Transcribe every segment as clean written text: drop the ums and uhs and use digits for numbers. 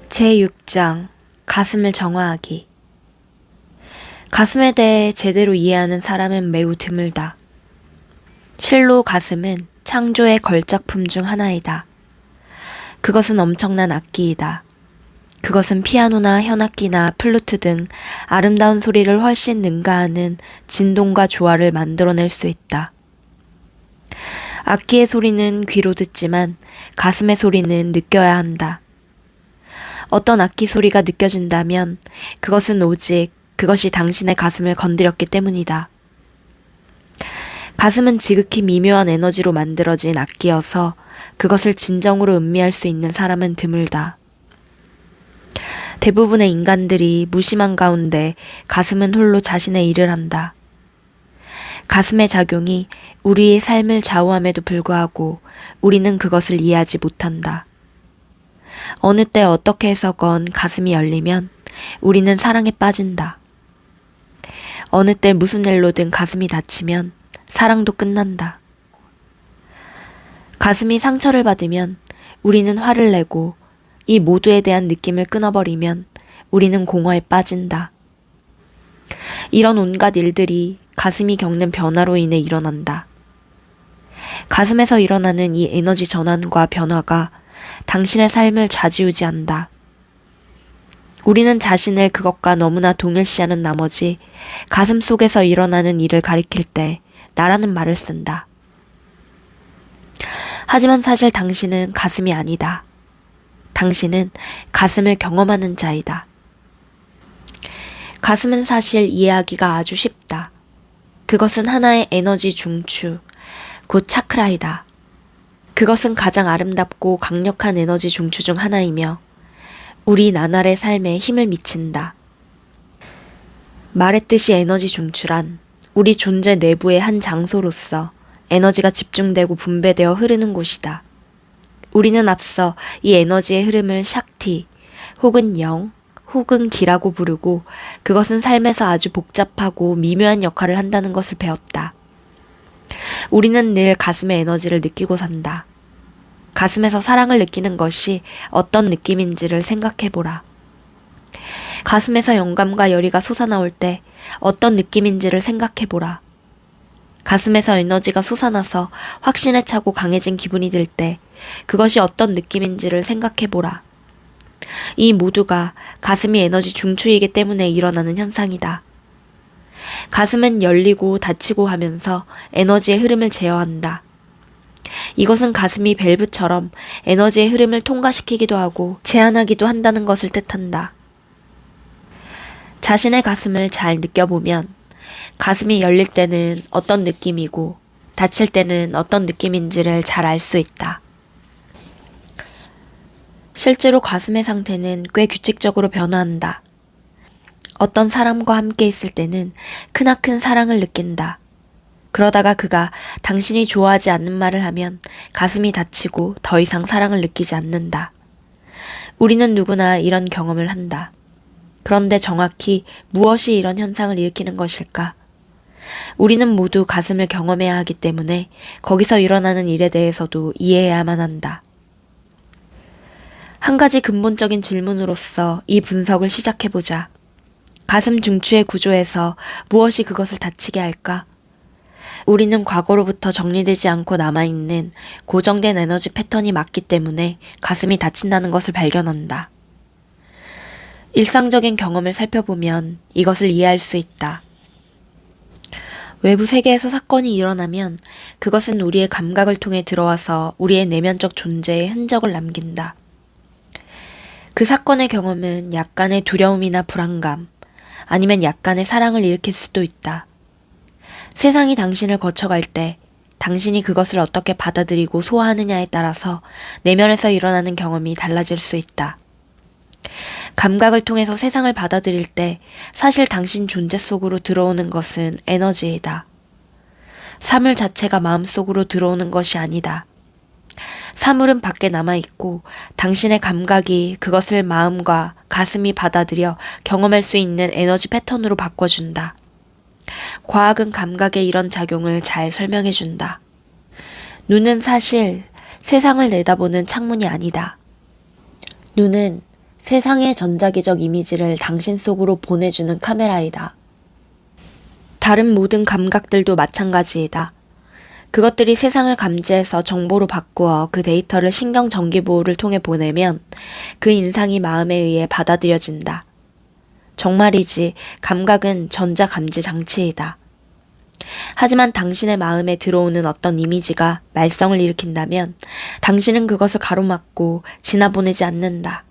제6장 가슴을 정화하기. 가슴에 대해 제대로 이해하는 사람은 매우 드물다. 실로 가슴은 창조의 걸작품 중 하나이다. 그것은 엄청난 악기이다. 그것은 피아노나 현악기나 플루트 등 아름다운 소리를 훨씬 능가하는 진동과 조화를 만들어낼 수 있다. 악기의 소리는 귀로 듣지만 가슴의 소리는 느껴야 한다. 어떤 악기 소리가 느껴진다면 그것은 오직 그것이 당신의 가슴을 건드렸기 때문이다. 가슴은 지극히 미묘한 에너지로 만들어진 악기여서 그것을 진정으로 음미할 수 있는 사람은 드물다. 대부분의 인간들이 무심한 가운데 가슴은 홀로 자신의 일을 한다. 가슴의 작용이 우리의 삶을 좌우함에도 불구하고 우리는 그것을 이해하지 못한다. 어느 때 어떻게 해서건 가슴이 열리면 우리는 사랑에 빠진다. 어느 때 무슨 일로든 가슴이 닫히면 사랑도 끝난다. 가슴이 상처를 받으면 우리는 화를 내고 이 모두에 대한 느낌을 끊어버리면 우리는 공허에 빠진다. 이런 온갖 일들이 가슴이 겪는 변화로 인해 일어난다. 가슴에서 일어나는 이 에너지 전환과 변화가 당신의 삶을 좌지우지한다. 우리는 자신을 그것과 너무나 동일시하는 나머지 가슴 속에서 일어나는 일을 가리킬 때 나라는 말을 쓴다. 하지만 사실 당신은 가슴이 아니다. 당신은 가슴을 경험하는 자이다. 가슴은 사실 이해하기가 아주 쉽다. 그것은 하나의 에너지 중추, 곧 차크라이다. 그것은 가장 아름답고 강력한 에너지 중추 중 하나이며 우리 나날의 삶에 힘을 미친다. 말했듯이 에너지 중추란 우리 존재 내부의 한 장소로서 에너지가 집중되고 분배되어 흐르는 곳이다. 우리는 앞서 이 에너지의 흐름을 샥티 혹은 영 혹은 기라고 부르고 그것은 삶에서 아주 복잡하고 미묘한 역할을 한다는 것을 배웠다. 우리는 늘 가슴의 에너지를 느끼고 산다. 가슴에서 사랑을 느끼는 것이 어떤 느낌인지를 생각해보라. 가슴에서 영감과 열의가 솟아나올 때 어떤 느낌인지를 생각해보라. 가슴에서 에너지가 솟아나서 확신에 차고 강해진 기분이 들 때 그것이 어떤 느낌인지를 생각해보라. 이 모두가 가슴이 에너지 중추이기 때문에 일어나는 현상이다. 가슴은 열리고 닫히고 하면서 에너지의 흐름을 제어한다. 이것은 가슴이 밸브처럼 에너지의 흐름을 통과시키기도 하고 제한하기도 한다는 것을 뜻한다. 자신의 가슴을 잘 느껴보면 가슴이 열릴 때는 어떤 느낌이고 닫힐 때는 어떤 느낌인지를 잘 알 수 있다. 실제로 가슴의 상태는 꽤 규칙적으로 변화한다. 어떤 사람과 함께 있을 때는 크나큰 사랑을 느낀다. 그러다가 그가 당신이 좋아하지 않는 말을 하면 가슴이 닫히고 더 이상 사랑을 느끼지 않는다. 우리는 누구나 이런 경험을 한다. 그런데 정확히 무엇이 이런 현상을 일으키는 것일까? 우리는 모두 가슴을 경험해야 하기 때문에 거기서 일어나는 일에 대해서도 이해해야만 한다. 한 가지 근본적인 질문으로서 이 분석을 시작해보자. 가슴 중추의 구조에서 무엇이 그것을 닫히게 할까? 우리는 과거로부터 정리되지 않고 남아있는 고정된 에너지 패턴이 맞기 때문에 가슴이 닫힌다는 것을 발견한다. 일상적인 경험을 살펴보면 이것을 이해할 수 있다. 외부 세계에서 사건이 일어나면 그것은 우리의 감각을 통해 들어와서 우리의 내면적 존재에 흔적을 남긴다. 그 사건의 경험은 약간의 두려움이나 불안감, 아니면 약간의 사랑을 일으킬 수도 있다. 세상이 당신을 거쳐갈 때 당신이 그것을 어떻게 받아들이고 소화하느냐에 따라서 내면에서 일어나는 경험이 달라질 수 있다. 감각을 통해서 세상을 받아들일 때 사실 당신 존재 속으로 들어오는 것은 에너지이다. 사물 자체가 마음속으로 들어오는 것이 아니다. 사물은 밖에 남아있고 당신의 감각이 그것을 마음과 가슴이 받아들여 경험할 수 있는 에너지 패턴으로 바꿔준다. 과학은 감각의 이런 작용을 잘 설명해준다. 눈은 사실 세상을 내다보는 창문이 아니다. 눈은 세상의 전자기적 이미지를 당신 속으로 보내주는 카메라이다. 다른 모든 감각들도 마찬가지이다. 그것들이 세상을 감지해서 정보로 바꾸어 그 데이터를 신경 전기보호를 통해 보내면 그 인상이 마음에 의해 받아들여진다. 정말이지 감각은 전자감지 장치이다. 하지만 당신의 마음에 들어오는 어떤 이미지가 말썽을 일으킨다면 당신은 그것을 가로막고 지나보내지 않는다.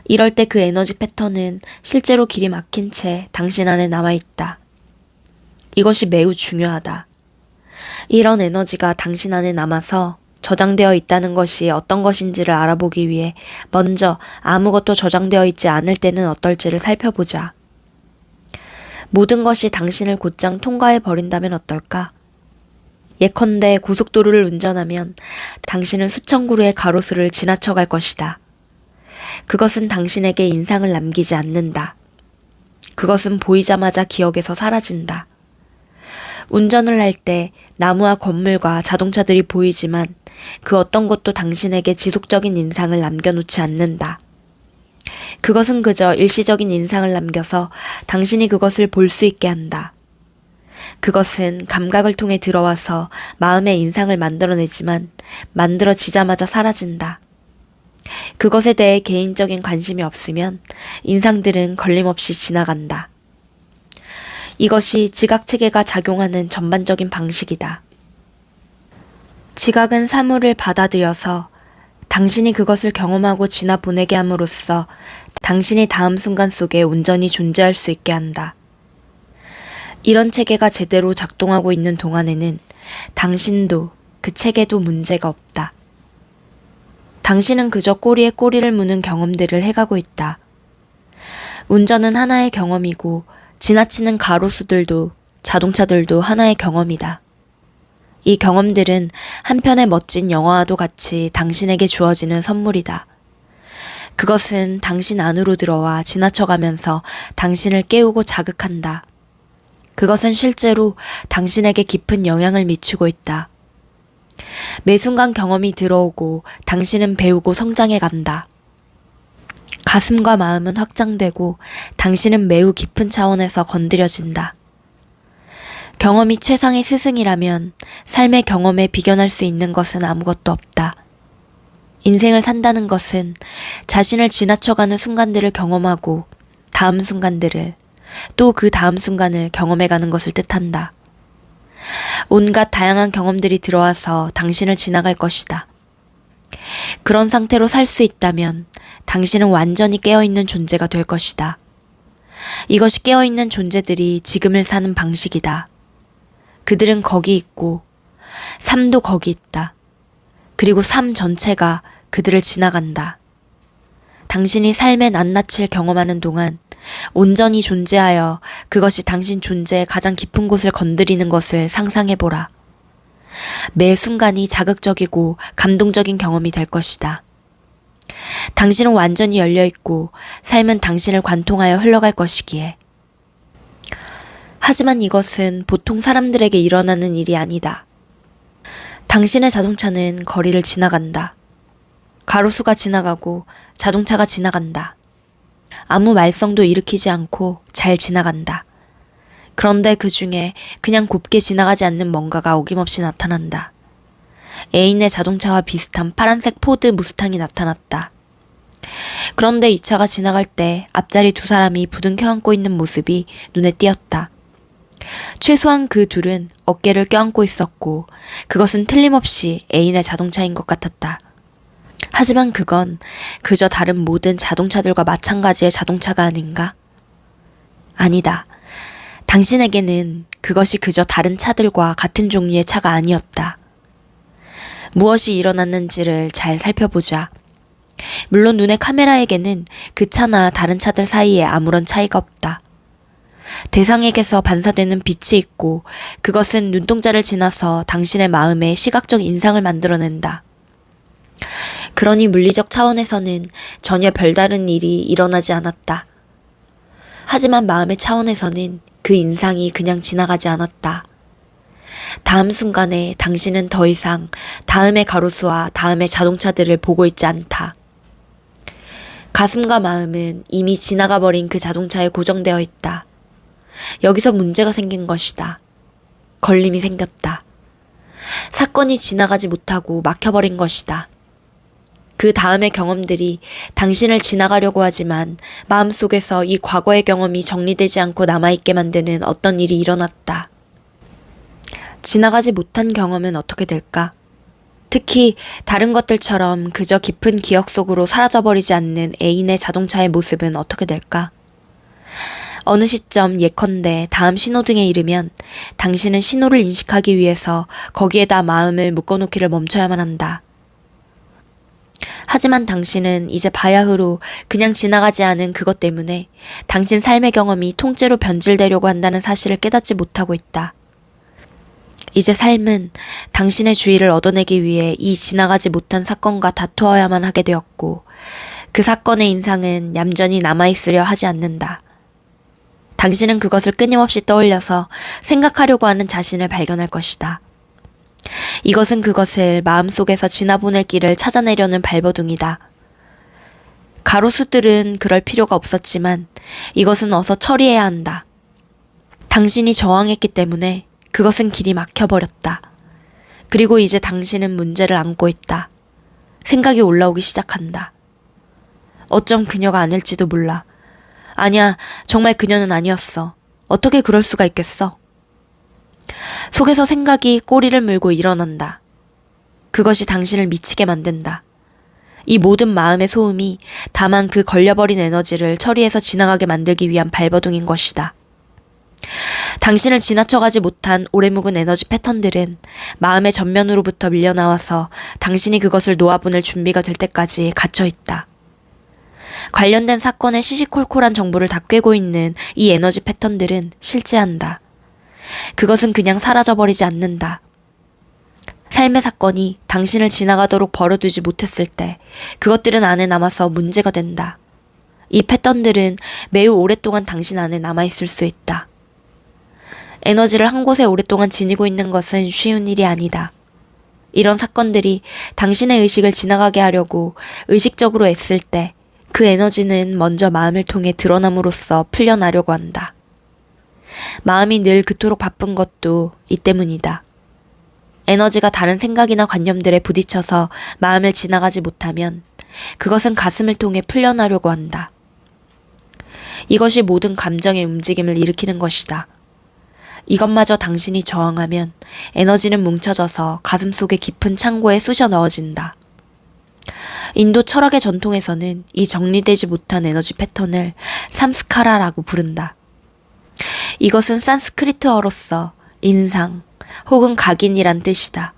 이럴 때 그 에너지 패턴은 실제로 길이 막힌 채 당신 안에 남아있다. 이것이 매우 중요하다. 이런 에너지가 당신 안에 남아서 저장되어 있다는 것이 어떤 것인지를 알아보기 위해 먼저 아무것도 저장되어 있지 않을 때는 어떨지를 살펴보자. 모든 것이 당신을 곧장 통과해 버린다면 어떨까? 예컨대 고속도로를 운전하면 당신은 수천 그루의 가로수를 지나쳐갈 것이다. 그것은 당신에게 인상을 남기지 않는다. 그것은 보이자마자 기억에서 사라진다. 운전을 할 때 나무와 건물과 자동차들이 보이지만 그 어떤 것도 당신에게 지속적인 인상을 남겨놓지 않는다. 그것은 그저 일시적인 인상을 남겨서 당신이 그것을 볼 수 있게 한다. 그것은 감각을 통해 들어와서 마음의 인상을 만들어내지만 만들어지자마자 사라진다. 그것에 대해 개인적인 관심이 없으면 인상들은 걸림없이 지나간다. 이것이 지각체계가 작용하는 전반적인 방식이다. 지각은 사물을 받아들여서 당신이 그것을 경험하고 지나보내게 함으로써 당신이 다음 순간 속에 온전히 존재할 수 있게 한다. 이런 체계가 제대로 작동하고 있는 동안에는 당신도 그 체계도 문제가 없다. 당신은 그저 꼬리에 꼬리를 무는 경험들을 해가고 있다. 운전은 하나의 경험이고 지나치는 가로수들도 자동차들도 하나의 경험이다. 이 경험들은 한편의 멋진 영화와도 같이 당신에게 주어지는 선물이다. 그것은 당신 안으로 들어와 지나쳐가면서 당신을 깨우고 자극한다. 그것은 실제로 당신에게 깊은 영향을 미치고 있다. 매 순간 경험이 들어오고 당신은 배우고 성장해 간다. 가슴과 마음은 확장되고 당신은 매우 깊은 차원에서 건드려진다. 경험이 최상의 스승이라면 삶의 경험에 비견할 수 있는 것은 아무것도 없다. 인생을 산다는 것은 자신을 지나쳐가는 순간들을 경험하고 다음 순간들을 또 그 다음 순간을 경험해가는 것을 뜻한다. 온갖 다양한 경험들이 들어와서 당신을 지나갈 것이다. 그런 상태로 살 수 있다면 당신은 완전히 깨어있는 존재가 될 것이다. 이것이 깨어있는 존재들이 지금을 사는 방식이다. 그들은 거기 있고 삶도 거기 있다. 그리고 삶 전체가 그들을 지나간다. 당신이 삶의 낱낱을 경험하는 동안 온전히 존재하여 그것이 당신 존재의 가장 깊은 곳을 건드리는 것을 상상해보라. 매 순간이 자극적이고 감동적인 경험이 될 것이다. 당신은 완전히 열려있고 삶은 당신을 관통하여 흘러갈 것이기에. 하지만 이것은 보통 사람들에게 일어나는 일이 아니다. 당신의 자동차는 거리를 지나간다. 가로수가 지나가고 자동차가 지나간다. 아무 말썽도 일으키지 않고 잘 지나간다. 그런데 그 중에 그냥 곱게 지나가지 않는 뭔가가 어김없이 나타난다. 애인의 자동차와 비슷한 파란색 포드 무스탕이 나타났다. 그런데 이 차가 지나갈 때 앞자리 두 사람이 부둥켜 안고 있는 모습이 눈에 띄었다. 최소한 그 둘은 어깨를 껴안고 있었고 그것은 틀림없이 애인의 자동차인 것 같았다. 하지만 그건 그저 다른 모든 자동차들과 마찬가지의 자동차가 아닌가? 아니다. 당신에게는 그것이 그저 다른 차들과 같은 종류의 차가 아니었다. 무엇이 일어났는지를 잘 살펴보자. 물론 눈의 카메라에게는 그 차나 다른 차들 사이에 아무런 차이가 없다. 대상에게서 반사되는 빛이 있고 그것은 눈동자를 지나서 당신의 마음에 시각적 인상을 만들어낸다. 그러니 물리적 차원에서는 전혀 별다른 일이 일어나지 않았다. 하지만 마음의 차원에서는 그 인상이 그냥 지나가지 않았다. 다음 순간에 당신은 더 이상 다음의 가로수와 다음의 자동차들을 보고 있지 않다. 가슴과 마음은 이미 지나가 버린 그 자동차에 고정되어 있다. 여기서 문제가 생긴 것이다. 걸림이 생겼다. 사건이 지나가지 못하고 막혀버린 것이다. 그 다음의 경험들이 당신을 지나가려고 하지만 마음속에서 이 과거의 경험이 정리되지 않고 남아있게 만드는 어떤 일이 일어났다. 지나가지 못한 경험은 어떻게 될까? 특히 다른 것들처럼 그저 깊은 기억 속으로 사라져버리지 않는 애인의 자동차의 모습은 어떻게 될까? 어느 시점 예컨대 다음 신호등에 이르면 당신은 신호를 인식하기 위해서 거기에다 마음을 묶어놓기를 멈춰야만 한다. 하지만 당신은 이제 바야흐로 그냥 지나가지 않은 그것 때문에 당신 삶의 경험이 통째로 변질되려고 한다는 사실을 깨닫지 못하고 있다. 이제 삶은 당신의 주의를 얻어내기 위해 이 지나가지 못한 사건과 다투어야만 하게 되었고 그 사건의 인상은 얌전히 남아있으려 하지 않는다. 당신은 그것을 끊임없이 떠올려서 생각하려고 하는 자신을 발견할 것이다. 이것은 그것을 마음속에서 지나보낼 길을 찾아내려는 발버둥이다. 가로수들은 그럴 필요가 없었지만 이것은 어서 처리해야 한다. 당신이 저항했기 때문에 그것은 길이 막혀버렸다. 그리고 이제 당신은 문제를 안고 있다. 생각이 올라오기 시작한다. 어쩜 그녀가 아닐지도 몰라. 아니야, 정말 그녀는 아니었어. 어떻게 그럴 수가 있겠어? 속에서 생각이 꼬리를 물고 일어난다. 그것이 당신을 미치게 만든다. 이 모든 마음의 소음이 다만 그 걸려버린 에너지를 처리해서 지나가게 만들기 위한 발버둥인 것이다. 당신을 지나쳐가지 못한 오래 묵은 에너지 패턴들은 마음의 전면으로부터 밀려나와서 당신이 그것을 놓아보낼 준비가 될 때까지 갇혀있다. 관련된 사건의 시시콜콜한 정보를 다 꿰고 있는 이 에너지 패턴들은 실제한다. 그것은 그냥 사라져버리지 않는다. 삶의 사건이 당신을 지나가도록 벌어두지 못했을 때 그것들은 안에 남아서 문제가 된다. 이 패턴들은 매우 오랫동안 당신 안에 남아있을 수 있다. 에너지를 한 곳에 오랫동안 지니고 있는 것은 쉬운 일이 아니다. 이런 사건들이 당신의 의식을 지나가게 하려고 의식적으로 애쓸 때 그 에너지는 먼저 마음을 통해 드러남으로써 풀려나려고 한다. 마음이 늘 그토록 바쁜 것도 이 때문이다. 에너지가 다른 생각이나 관념들에 부딪혀서 마음을 지나가지 못하면 그것은 가슴을 통해 풀려나려고 한다. 이것이 모든 감정의 움직임을 일으키는 것이다. 이것마저 당신이 저항하면 에너지는 뭉쳐져서 가슴속의 깊은 창고에 쑤셔 넣어진다. 인도 철학의 전통에서는 이 정리되지 못한 에너지 패턴을 삼스카라라고 부른다. 이것은 산스크리트어로서 인상 혹은 각인이란 뜻이다.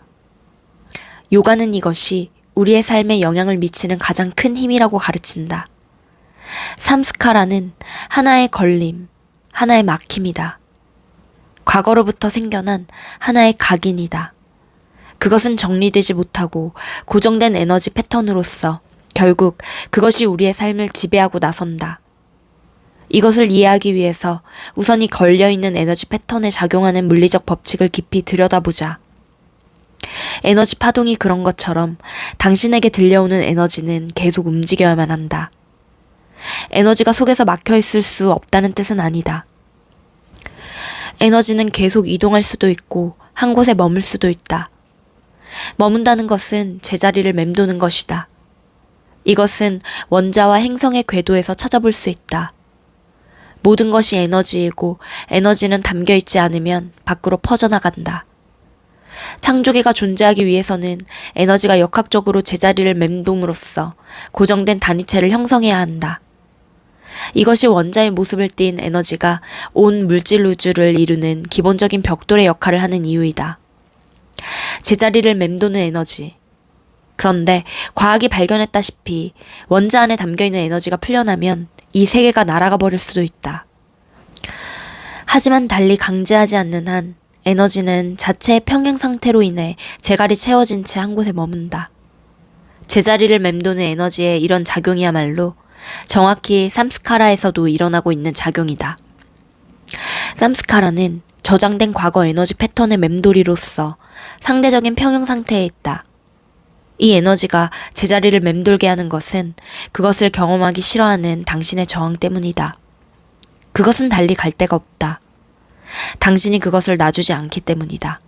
요가는 이것이 우리의 삶에 영향을 미치는 가장 큰 힘이라고 가르친다. 삼스카라는 하나의 걸림, 하나의 막힘이다. 과거로부터 생겨난 하나의 각인이다. 그것은 정리되지 못하고 고정된 에너지 패턴으로서 결국 그것이 우리의 삶을 지배하고 나선다. 이것을 이해하기 위해서 우선 이 걸려있는 에너지 패턴에 작용하는 물리적 법칙을 깊이 들여다보자. 에너지 파동이 그런 것처럼 당신에게 들려오는 에너지는 계속 움직여야만 한다. 에너지가 속에서 막혀있을 수 없다는 뜻은 아니다. 에너지는 계속 이동할 수도 있고 한 곳에 머물 수도 있다. 머문다는 것은 제자리를 맴도는 것이다. 이것은 원자와 행성의 궤도에서 찾아볼 수 있다. 모든 것이 에너지이고 에너지는 담겨있지 않으면 밖으로 퍼져나간다. 창조기가 존재하기 위해서는 에너지가 역학적으로 제자리를 맴돔으로써 고정된 단위체를 형성해야 한다. 이것이 원자의 모습을 띤 에너지가 온 물질 우주를 이루는 기본적인 벽돌의 역할을 하는 이유이다. 제자리를 맴도는 에너지. 그런데 과학이 발견했다시피 원자 안에 담겨있는 에너지가 풀려나면 이 세계가 날아가 버릴 수도 있다. 하지만 달리 강제하지 않는 한 에너지는 자체의 평행 상태로 인해 제갈이 채워진 채 한 곳에 머문다. 제자리를 맴도는 에너지의 이런 작용이야말로 정확히 삼스카라에서도 일어나고 있는 작용이다. 삼스카라는 저장된 과거 에너지 패턴의 맴돌이로서 상대적인 평형 상태에 있다. 이 에너지가 제자리를 맴돌게 하는 것은 그것을 경험하기 싫어하는 당신의 저항 때문이다. 그것은 달리 갈 데가 없다. 당신이 그것을 놔주지 않기 때문이다.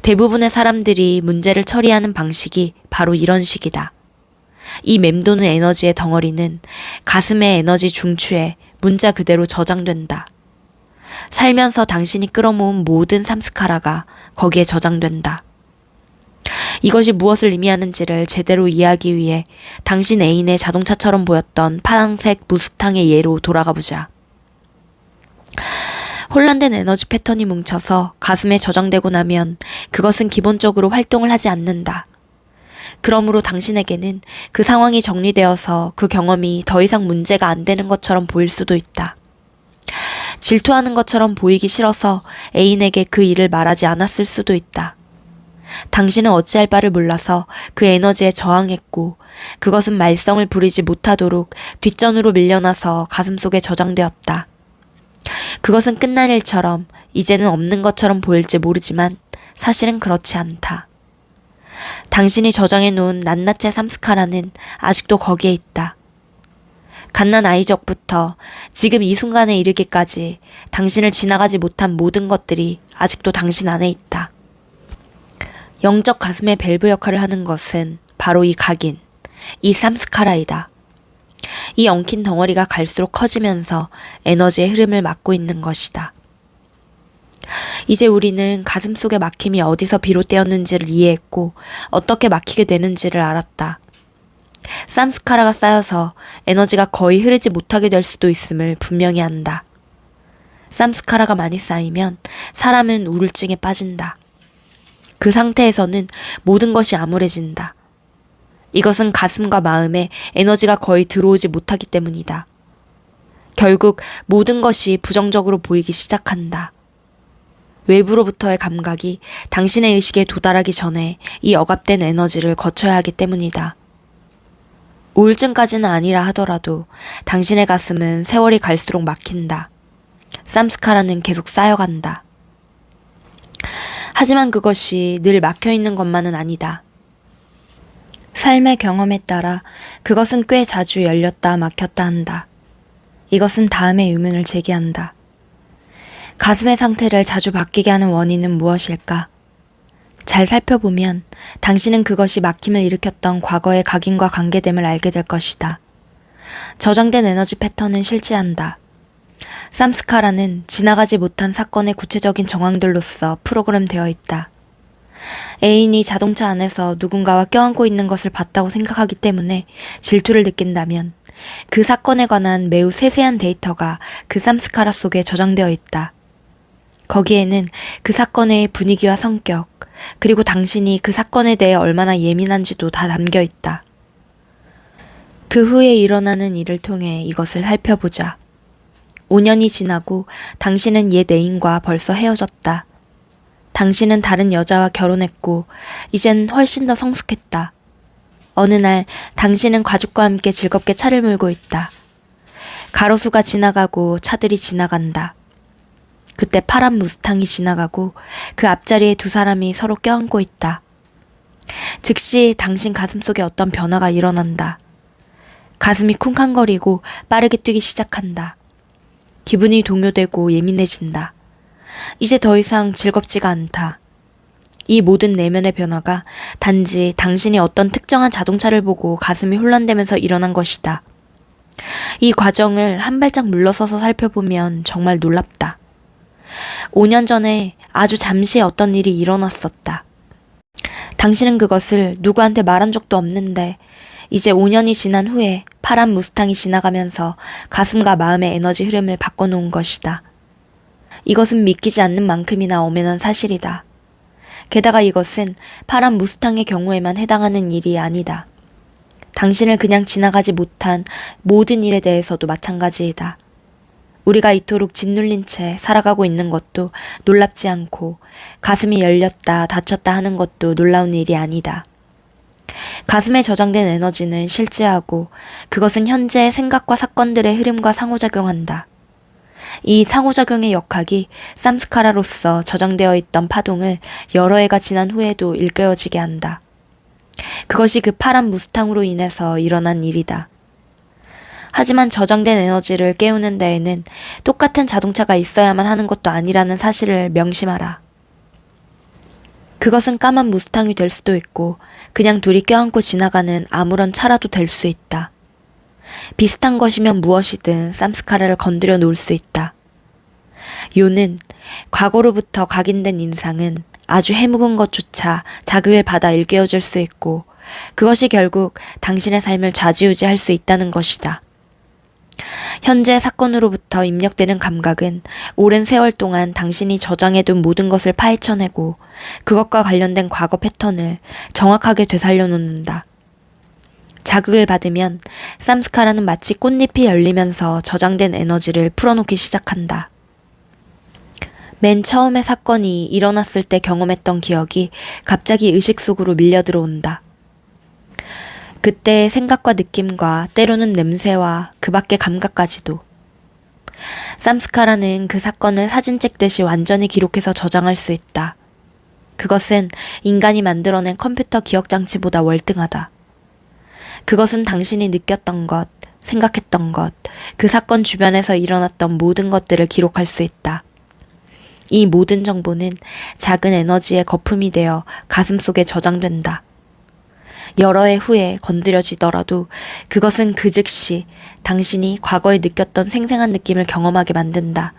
대부분의 사람들이 문제를 처리하는 방식이 바로 이런 식이다. 이 맴도는 에너지의 덩어리는 가슴의 에너지 중추에 문자 그대로 저장된다. 살면서 당신이 끌어모은 모든 삼스카라가 거기에 저장된다. 이것이 무엇을 의미하는지를 제대로 이해하기 위해 당신 애인의 자동차처럼 보였던 파란색 무스탕의 예로 돌아가 보자. 혼란된 에너지 패턴이 뭉쳐서 가슴에 저장되고 나면 그것은 기본적으로 활동을 하지 않는다. 그러므로 당신에게는 그 상황이 정리되어서 그 경험이 더 이상 문제가 안 되는 것처럼 보일 수도 있다. 질투하는 것처럼 보이기 싫어서 애인에게 그 일을 말하지 않았을 수도 있다. 당신은 어찌할 바를 몰라서 그 에너지에 저항했고 그것은 말썽을 부리지 못하도록 뒷전으로 밀려나서 가슴속에 저장되었다. 그것은 끝난 일처럼 이제는 없는 것처럼 보일지 모르지만 사실은 그렇지 않다. 당신이 저장해 놓은 낱낱의 삼스카라는 아직도 거기에 있다. 갓난 아이 적부터 지금 이 순간에 이르기까지 당신을 지나가지 못한 모든 것들이 아직도 당신 안에 있다. 영적 가슴의 밸브 역할을 하는 것은 바로 이 각인, 이 삼스카라이다. 이 엉킨 덩어리가 갈수록 커지면서 에너지의 흐름을 막고 있는 것이다. 이제 우리는 가슴 속의 막힘이 어디서 비롯되었는지를 이해했고 어떻게 막히게 되는지를 알았다. 삼스카라가 쌓여서 에너지가 거의 흐르지 못하게 될 수도 있음을 분명히 안다. 삼스카라가 많이 쌓이면 사람은 우울증에 빠진다. 그 상태에서는 모든 것이 암울해진다. 이것은 가슴과 마음에 에너지가 거의 들어오지 못하기 때문이다. 결국 모든 것이 부정적으로 보이기 시작한다. 외부로부터의 감각이 당신의 의식에 도달하기 전에 이 억압된 에너지를 거쳐야 하기 때문이다. 우울증까지는 아니라 하더라도 당신의 가슴은 세월이 갈수록 막힌다. 삼스카라는 계속 쌓여간다. 하지만 그것이 늘 막혀있는 것만은 아니다. 삶의 경험에 따라 그것은 꽤 자주 열렸다 막혔다 한다. 이것은 다음의 의문을 제기한다. 가슴의 상태를 자주 바뀌게 하는 원인은 무엇일까? 잘 살펴보면 당신은 그것이 막힘을 일으켰던 과거의 각인과 관계됨을 알게 될 것이다. 저장된 에너지 패턴은 실제한다. 삼스카라는 지나가지 못한 사건의 구체적인 정황들로서 프로그램되어 있다. 애인이 자동차 안에서 누군가와 껴안고 있는 것을 봤다고 생각하기 때문에 질투를 느낀다면 그 사건에 관한 매우 세세한 데이터가 그 삼스카라 속에 저장되어 있다. 거기에는 그 사건의 분위기와 성격, 그리고 당신이 그 사건에 대해 얼마나 예민한지도 다 담겨 있다. 그 후에 일어나는 일을 통해 이것을 살펴보자. 5년이 지나고 당신은 옛 애인과 벌써 헤어졌다. 당신은 다른 여자와 결혼했고 이젠 훨씬 더 성숙했다. 어느 날 당신은 가족과 함께 즐겁게 차를 몰고 있다. 가로수가 지나가고 차들이 지나간다. 그때 파란 무스탕이 지나가고 그 앞자리에 두 사람이 서로 껴안고 있다. 즉시 당신 가슴속에 어떤 변화가 일어난다. 가슴이 쿵쾅거리고 빠르게 뛰기 시작한다. 기분이 동요되고 예민해진다. 이제 더 이상 즐겁지가 않다. 이 모든 내면의 변화가 단지 당신이 어떤 특정한 자동차를 보고 가슴이 혼란되면서 일어난 것이다. 이 과정을 한 발짝 물러서서 살펴보면 정말 놀랍다. 5년 전에 아주 잠시 어떤 일이 일어났었다. 당신은 그것을 누구한테 말한 적도 없는데 이제 5년이 지난 후에 파란 무스탕이 지나가면서 가슴과 마음의 에너지 흐름을 바꿔놓은 것이다. 이것은 믿기지 않는 만큼이나 엄연한 사실이다. 게다가 이것은 파란 무스탕의 경우에만 해당하는 일이 아니다. 당신을 그냥 지나가지 못한 모든 일에 대해서도 마찬가지이다. 우리가 이토록 짓눌린 채 살아가고 있는 것도 놀랍지 않고 가슴이 열렸다 닫혔다 하는 것도 놀라운 일이 아니다. 가슴에 저장된 에너지는 실제하고 그것은 현재의 생각과 사건들의 흐름과 상호작용한다. 이 상호작용의 역학이 삼스카라로서 저장되어 있던 파동을 여러 해가 지난 후에도 일깨워지게 한다. 그것이 그 파란 무스탕으로 인해서 일어난 일이다. 하지만 저장된 에너지를 깨우는 데에는 똑같은 자동차가 있어야만 하는 것도 아니라는 사실을 명심하라. 그것은 까만 무스탕이 될 수도 있고 그냥 둘이 껴안고 지나가는 아무런 차라도 될 수 있다. 비슷한 것이면 무엇이든 삼스카라를 건드려 놓을 수 있다. 요는 과거로부터 각인된 인상은 아주 해묵은 것조차 자극을 받아 일깨워질 수 있고 그것이 결국 당신의 삶을 좌지우지할 수 있다는 것이다. 현재 사건으로부터 입력되는 감각은 오랜 세월 동안 당신이 저장해둔 모든 것을 파헤쳐내고 그것과 관련된 과거 패턴을 정확하게 되살려 놓는다. 자극을 받으면 삼스카라는 마치 꽃잎이 열리면서 저장된 에너지를 풀어놓기 시작한다. 맨 처음의 사건이 일어났을 때 경험했던 기억이 갑자기 의식 속으로 밀려 들어온다. 그때의 생각과 느낌과 때로는 냄새와 그 밖의 감각까지도. 삼스카라는 그 사건을 사진 찍듯이 완전히 기록해서 저장할 수 있다. 그것은 인간이 만들어낸 컴퓨터 기억 장치보다 월등하다. 그것은 당신이 느꼈던 것, 생각했던 것, 그 사건 주변에서 일어났던 모든 것들을 기록할 수 있다. 이 모든 정보는 작은 에너지의 거품이 되어 가슴 속에 저장된다. 여러 해 후에 건드려지더라도 그것은 그 즉시 당신이 과거에 느꼈던 생생한 느낌을 경험하게 만든다.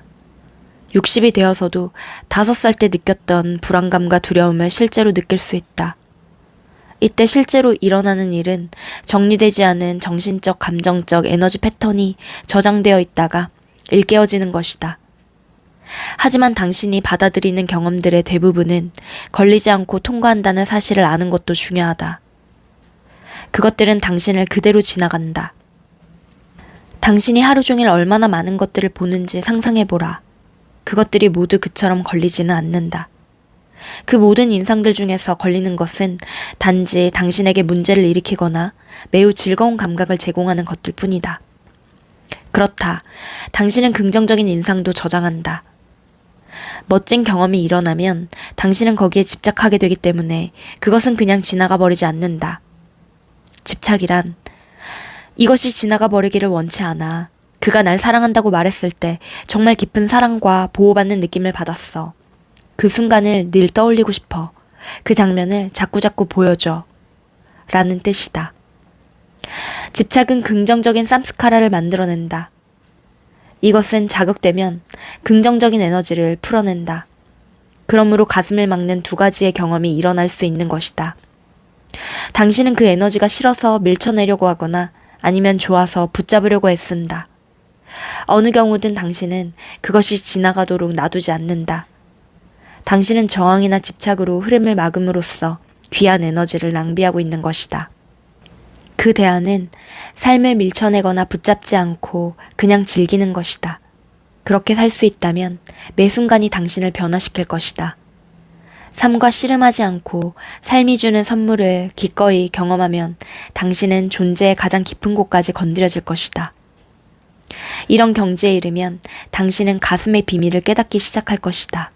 60이 되어서도 5살 때 느꼈던 불안감과 두려움을 실제로 느낄 수 있다. 이때 실제로 일어나는 일은 정리되지 않은 정신적, 감정적 에너지 패턴이 저장되어 있다가 일깨워지는 것이다. 하지만 당신이 받아들이는 경험들의 대부분은 걸리지 않고 통과한다는 사실을 아는 것도 중요하다. 그것들은 당신을 그대로 지나간다. 당신이 하루 종일 얼마나 많은 것들을 보는지 상상해보라. 그것들이 모두 그처럼 걸리지는 않는다. 그 모든 인상들 중에서 걸리는 것은 단지 당신에게 문제를 일으키거나 매우 즐거운 감각을 제공하는 것들 뿐이다. 그렇다. 당신은 긍정적인 인상도 저장한다. 멋진 경험이 일어나면 당신은 거기에 집착하게 되기 때문에 그것은 그냥 지나가 버리지 않는다. 집착이란 이것이 지나가 버리기를 원치 않아. 그가 날 사랑한다고 말했을 때 정말 깊은 사랑과 보호받는 느낌을 받았어. 그 순간을 늘 떠올리고 싶어. 그 장면을 자꾸자꾸 보여줘. 라는 뜻이다. 집착은 긍정적인 삼스카라를 만들어낸다. 이것은 자극되면 긍정적인 에너지를 풀어낸다. 그러므로 가슴을 막는 2가지의 경험이 일어날 수 있는 것이다. 당신은 그 에너지가 싫어서 밀쳐내려고 하거나 아니면 좋아서 붙잡으려고 애쓴다. 어느 경우든 당신은 그것이 지나가도록 놔두지 않는다. 당신은 저항이나 집착으로 흐름을 막음으로써 귀한 에너지를 낭비하고 있는 것이다. 그 대안은 삶을 밀쳐내거나 붙잡지 않고 그냥 즐기는 것이다. 그렇게 살 수 있다면 매 순간이 당신을 변화시킬 것이다. 삶과 씨름하지 않고 삶이 주는 선물을 기꺼이 경험하면 당신은 존재의 가장 깊은 곳까지 건드려질 것이다. 이런 경지에 이르면 당신은 가슴의 비밀을 깨닫기 시작할 것이다.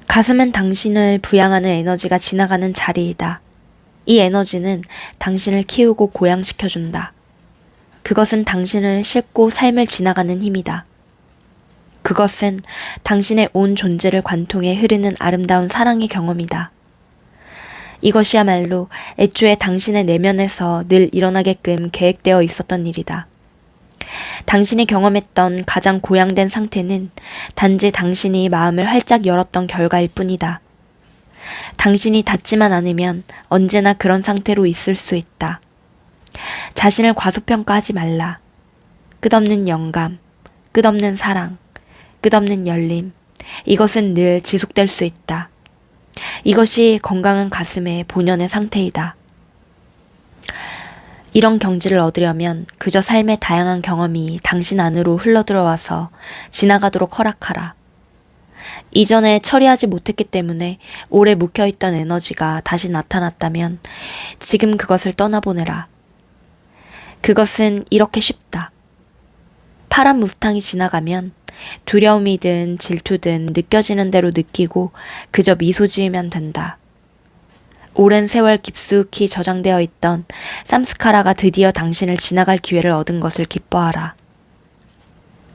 가슴은 당신을 부양하는 에너지가 지나가는 자리이다. 이 에너지는 당신을 키우고 고양시켜준다. 그것은 당신을 싣고 삶을 지나가는 힘이다. 그것은 당신의 온 존재를 관통해 흐르는 아름다운 사랑의 경험이다. 이것이야말로 애초에 당신의 내면에서 늘 일어나게끔 계획되어 있었던 일이다. 당신이 경험했던 가장 고양된 상태는 단지 당신이 마음을 활짝 열었던 결과일 뿐이다. 당신이 닫지만 않으면 언제나 그런 상태로 있을 수 있다. 자신을 과소평가하지 말라. 끝없는 영감, 끝없는 사랑, 끝없는 열림, 이것은 늘 지속될 수 있다. 이것이 건강한 가슴의 본연의 상태이다. 이런 경지를 얻으려면 그저 삶의 다양한 경험이 당신 안으로 흘러들어와서 지나가도록 허락하라. 이전에 처리하지 못했기 때문에 오래 묵혀있던 에너지가 다시 나타났다면 지금 그것을 떠나보내라. 그것은 이렇게 쉽다. 파란 무스탕이 지나가면 두려움이든 질투든 느껴지는 대로 느끼고 그저 미소 지으면 된다. 오랜 세월 깊숙이 저장되어 있던 쌈스카라가 드디어 당신을 지나갈 기회를 얻은 것을 기뻐하라.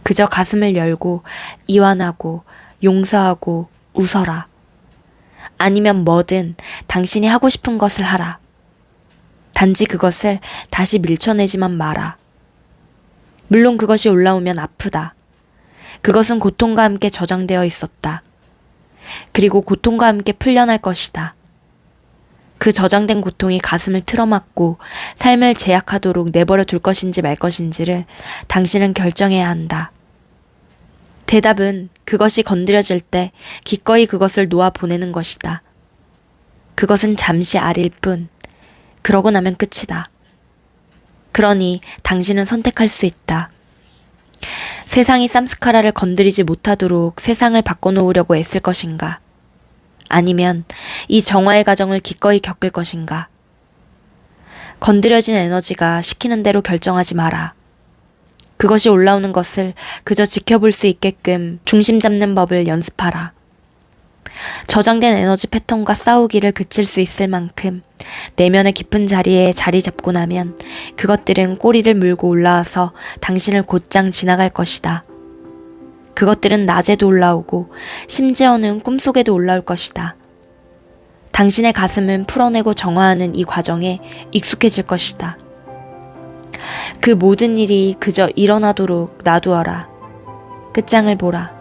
그저 가슴을 열고 이완하고 용서하고 웃어라. 아니면 뭐든 당신이 하고 싶은 것을 하라. 단지 그것을 다시 밀쳐내지만 마라. 물론 그것이 올라오면 아프다. 그것은 고통과 함께 저장되어 있었다. 그리고 고통과 함께 풀려날 것이다. 그 저장된 고통이 가슴을 틀어막고 삶을 제약하도록 내버려 둘 것인지 말 것인지를 당신은 결정해야 한다. 대답은 그것이 건드려질 때 기꺼이 그것을 놓아 보내는 것이다. 그것은 잠시 아릴 뿐, 그러고 나면 끝이다. 그러니 당신은 선택할 수 있다. 세상이 쌈스카라를 건드리지 못하도록 세상을 바꿔놓으려고 애쓸 것인가? 아니면 이 정화의 과정을 기꺼이 겪을 것인가? 건드려진 에너지가 시키는 대로 결정하지 마라. 그것이 올라오는 것을 그저 지켜볼 수 있게끔 중심 잡는 법을 연습하라. 저장된 에너지 패턴과 싸우기를 그칠 수 있을 만큼 내면의 깊은 자리에 자리 잡고 나면 그것들은 꼬리를 물고 올라와서 당신을 곧장 지나갈 것이다. 그것들은 낮에도 올라오고 심지어는 꿈속에도 올라올 것이다. 당신의 가슴은 풀어내고 정화하는 이 과정에 익숙해질 것이다. 그 모든 일이 그저 일어나도록 놔두어라. 끝장을 보라.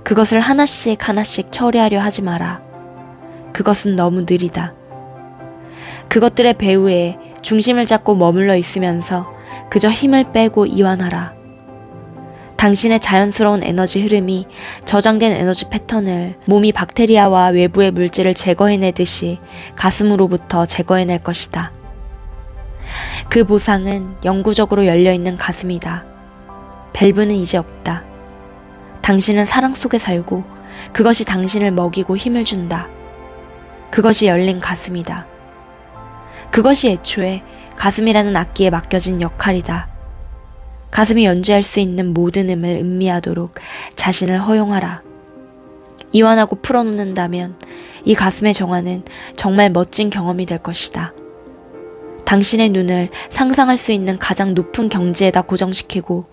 그것을 하나씩 하나씩 처리하려 하지 마라. 그것은 너무 느리다. 그것들의 배후에 중심을 잡고 머물러 있으면서 그저 힘을 빼고 이완하라. 당신의 자연스러운 에너지 흐름이 저장된 에너지 패턴을 몸이 박테리아와 외부의 물질을 제거해내듯이 가슴으로부터 제거해낼 것이다. 그 보상은 영구적으로 열려있는 가슴이다. 밸브는 이제 없다. 당신은 사랑 속에 살고 그것이 당신을 먹이고 힘을 준다. 그것이 열린 가슴이다. 그것이 애초에 가슴이라는 악기에 맡겨진 역할이다. 가슴이 연주할 수 있는 모든 음을 음미하도록 자신을 허용하라. 이완하고 풀어놓는다면 이 가슴의 정화는 정말 멋진 경험이 될 것이다. 당신의 눈을 상상할 수 있는 가장 높은 경지에다 고정시키고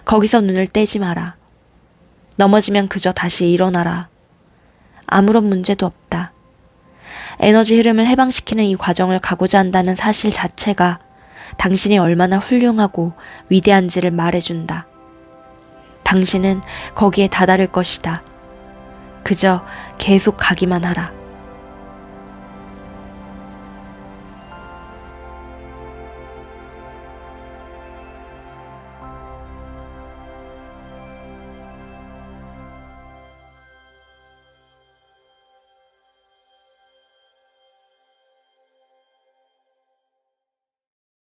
거기서 눈을 떼지 마라. 넘어지면 그저 다시 일어나라. 아무런 문제도 없다. 에너지 흐름을 해방시키는 이 과정을 가고자 한다는 사실 자체가 당신이 얼마나 훌륭하고 위대한지를 말해준다. 당신은 거기에 다다를 것이다. 그저 계속 가기만 하라.